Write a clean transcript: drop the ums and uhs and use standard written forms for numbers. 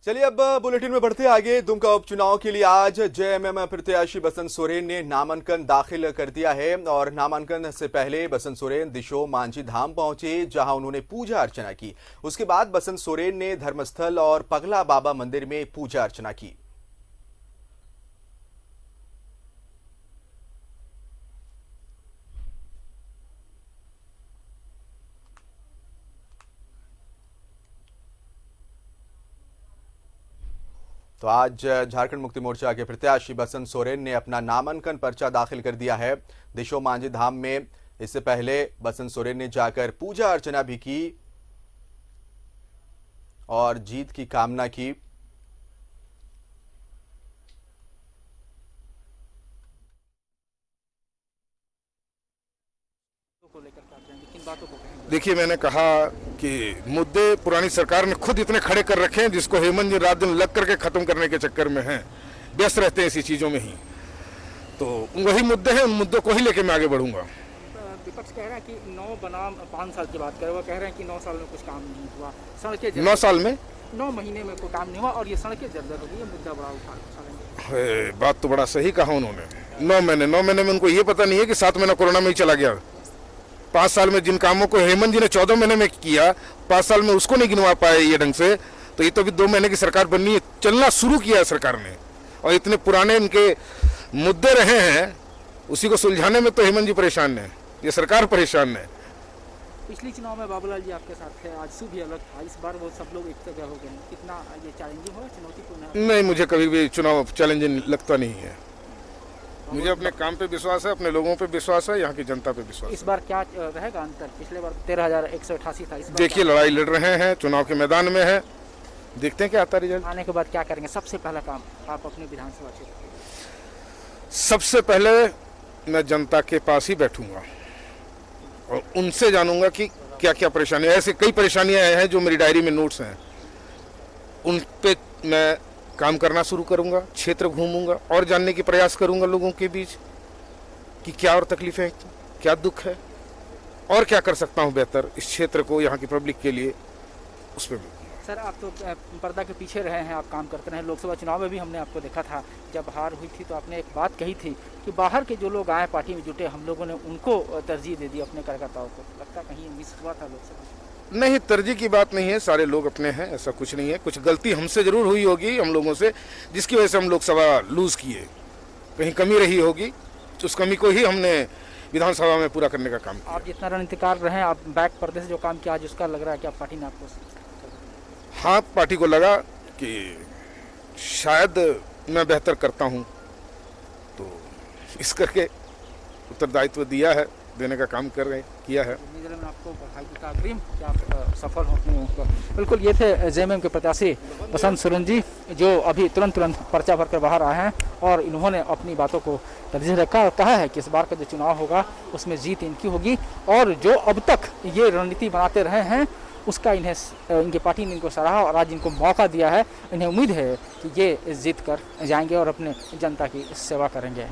चलिए अब बुलेटिन में बढ़ते आगे। दुमका उपचुनाव के लिए आज जेएमएम प्रत्याशी बसंत सोरेन ने नामांकन दाखिल कर दिया है और नामांकन से पहले बसंत सोरेन दिशो मांझी धाम पहुंचे, जहां उन्होंने पूजा अर्चना की। उसके बाद बसंत सोरेन ने धर्मस्थल और पगला बाबा मंदिर में पूजा अर्चना की। तो आज झारखंड मुक्ति मोर्चा के प्रत्याशी बसंत सोरेन ने अपना नामांकन पर्चा दाखिल कर दिया है दिशो मांझी धाम में। इससे पहले बसंत सोरेन ने जाकर पूजा अर्चना भी की और जीत की कामना की। देखिए, मैंने कहा कि मुद्दे पुरानी सरकार ने खुद इतने खड़े कर रखे हैं जिसको हेमंत जी रात दिन लग करके खत्म करने के चक्कर में हैं, व्यस्त रहते हैं इसी चीजों में ही। तो वही मुद्दे हैं, उन मुद्दों को ही लेके मैं आगे बढ़ूंगा। विपक्ष कह रहा है कि 9 बनाम 5 साल की बात करें, वो कह रहे हैं कि 9 साल में कुछ काम नहीं हुआ, सड़कें 9 साल में 9 महीने में कोई काम नहीं हुआ और ये सड़कें जर्जर हो गई। ये मुद्दा बड़ा उठाएंगे। बात तो बड़ा सही कहा उन्होंने। 9 महीने में उनको ये पता नहीं है कि 7 महीना कोरोना में ही चला गया। 5 साल में जिन कामों को हेमंत जी ने 14 महीने में किया, 5 साल में उसको नहीं गिनवा पाए ये ढंग से। तो ये तो अभी 2 महीने की सरकार बननी है, चलना शुरू किया है सरकार ने। और इतने पुराने इनके मुद्दे रहे हैं, उसी को सुलझाने में तो हेमंत जी परेशान है, ये सरकार परेशान है। पिछले चुनाव में बाबूलाल जी आपके साथ थे, आजसू भी अलग था, इस बार वो सब लोग एक जगह हो गए। कितना ये चैलेंजिंग हो, चुनौतीपूर्ण? नहीं, मुझे कभी भी चुनाव चैलेंजिंग लगता नहीं है। मुझे अपने काम पे विश्वास है, अपने लोगों पे विश्वास है, यहाँ की जनता पे विश्वास है। इस बार क्या रहेगा अंतर? पिछले बार 13,188 था। देखिए, लड़ाई लड़ रहे हैं, चुनाव के मैदान में है, देखते हैं क्या आता है रिजल्ट। आने के बाद क्या करेंगे? सबसे पहला काम आप अपने विधानसभा क्षेत्र? सबसे पहले मैं जनता के पास ही बैठूंगा और उनसे जानूंगा कि क्या क्या परेशानी है। ऐसे कई परेशानियां हैं जो मेरी डायरी में नोट्स हैं, उन पे मैं काम करना शुरू करूंगा, क्षेत्र घूमूंगा और जानने की प्रयास करूंगा लोगों के बीच कि क्या और तकलीफें, क्या दुख है और क्या कर सकता हूं बेहतर इस क्षेत्र को, यहाँ की पब्लिक के लिए, उस पर। सर, आप तो पर्दा के पीछे रहे हैं, आप काम करते रहे। लोकसभा चुनाव में भी हमने आपको देखा था, जब हार हुई थी तो आपने एक बात कही थी कि बाहर के जो लोग आए पार्टी में जुटे, हम लोगों ने उनको तरजीह दे दी अपने कार्यकर्ताओं को। लगता कहीं मिस हुआ था लोकसभा? नहीं, तरजीह की बात नहीं है, सारे लोग अपने हैं, ऐसा कुछ नहीं है। कुछ गलती हमसे जरूर हुई होगी, हम लोगों से, जिसकी वजह से हम लोकसभा लूज किए। कहीं कमी रही होगी, उस कमी को ही हमने विधानसभा में पूरा करने का काम किया। आप जितना रणनीतिकार रहे, आप बैक पर्दे से जो काम किया आज, उसका लग रहा है कि आप पार्टी ने आपको? हाँ, पार्टी को लगा कि शायद मैं बेहतर करता हूँ, तो इस करके उत्तरदायित्व दिया है, देने का काम किया है। आपको बधाई देता अग्रिम कि आप सफल हो अपने। बिल्कुल, ये थे जेएमएम के प्रत्याशी बसंत सोरेन जी, जो अभी तुरंत पर्चा भरकर बाहर आए हैं और इन्होंने अपनी बातों को तरजीह रखा और कहा है कि इस बार का जो चुनाव होगा उसमें जीत इनकी होगी और जो अब तक ये रणनीति बनाते रहे हैं उसका इन्हें, इनकी पार्टी ने इनको सराहा और आज इनको मौका दिया है। इन्हें उम्मीद है कि ये जीत कर जाएंगे और अपने जनता की सेवा करेंगे।